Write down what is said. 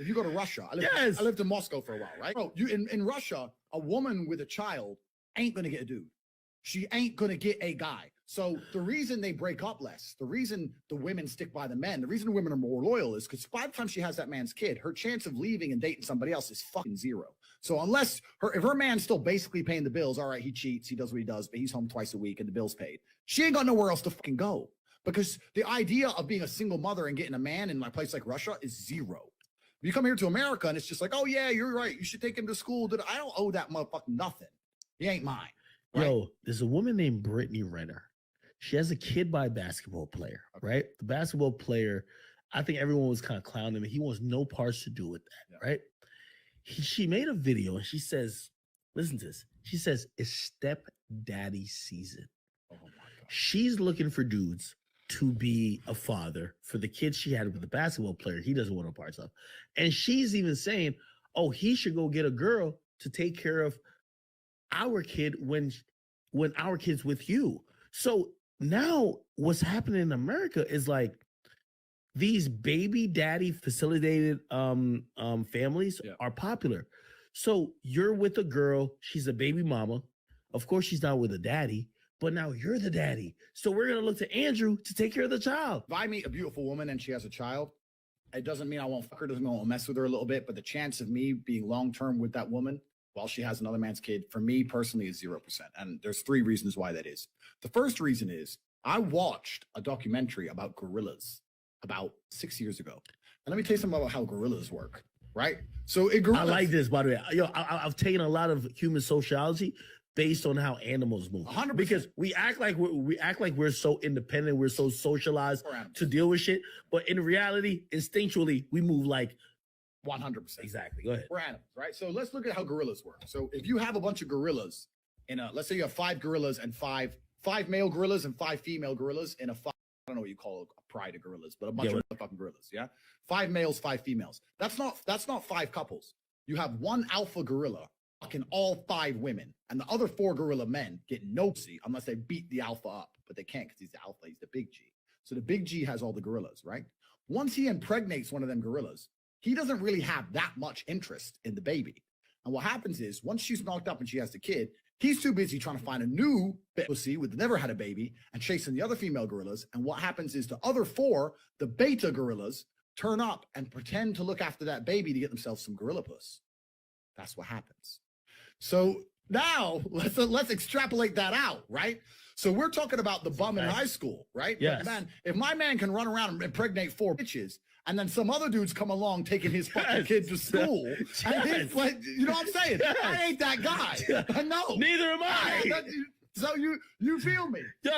If you go to Russia, I lived in Moscow for a while, right? Bro, in Russia, a woman with a child ain't gonna get a dude. She ain't gonna get a guy. So the reason they break up less, the reason the women stick by the men, the reason the women are more loyal is because by the time she has that man's kid, her chance of leaving and dating somebody else is fucking zero. So if her man's still basically paying the bills, all right, he cheats, he does what he does, but he's home twice a week and the bill's paid. She ain't got nowhere else to fucking go. Because the idea of being a single mother and getting a man in a place like Russia is zero. You come here to America and it's just like, oh yeah, you're right. You should take him to school. I don't owe that motherfucker nothing. He ain't mine. Right? Yo, there's a woman named Brittany Renner. She has a kid by a basketball player, right? The basketball player, I think everyone was kind of clowning him. He wants no parts to do with that, right? She made a video and she says, listen to this. She says, it's stepdaddy season. Oh my God. She's looking for dudes to be a father for the kids she had with the basketball player. He doesn't want no parts of. And she's even saying, oh, he should go get a girl to take care of our kid when our kid's with you. So now what's happening in America is like these baby daddy facilitated families are popular. So you're with a girl, she's a baby mama. Of course, she's not with a daddy, but now you're the daddy. So we're going to look to Andrew to take care of the child. If I meet a beautiful woman and she has a child, it doesn't mean I won't fuck her, doesn't mean I won't mess with her a little bit, but the chance of me being long-term with that woman while she has another man's kid, for me personally, is 0%. And there's 3 reasons why that is. The first reason is I watched a documentary about gorillas about 6 years ago. And let me tell you something about how gorillas work, right? So I like this, by the way. Yo, I've taken a lot of human sociology based on how animals move. 100%. Because we act like we're so independent, we're so socialized to deal with shit, but in reality, instinctually, we move like 100%. Exactly. Go ahead. We're animals, right? So let's look at how gorillas work. So if you have a bunch of gorillas let's say you have 5 gorillas and five male gorillas and 5 female gorillas in I don't know what you call a pride of gorillas, but a bunch of fucking gorillas, yeah? 5 males, 5 females. That's not 5 couples. You have 1 alpha gorilla fucking all 5 women, and the other 4 gorilla men get no pussy unless they beat the alpha up, but they can't because he's the alpha, he's the big G. So the big G has all the gorillas, right? Once he impregnates one of them gorillas, he doesn't really have that much interest in the baby. And what happens is, once she's knocked up and she has the kid, he's too busy trying to find a new pussy with never had a baby and chasing the other female gorillas. And what happens is the other 4, the beta gorillas, turn up and pretend to look after that baby to get themselves some gorilla puss. That's what happens. So now let's extrapolate that out, right? So we're talking about the bum in high school, right? Yes. Man, if my man can run around and impregnate 4 bitches, and then some other dudes come along taking his fucking kid to school, and he's like, you know what I'm saying? I ain't that guy. No. Neither am I. So you feel me? Yo.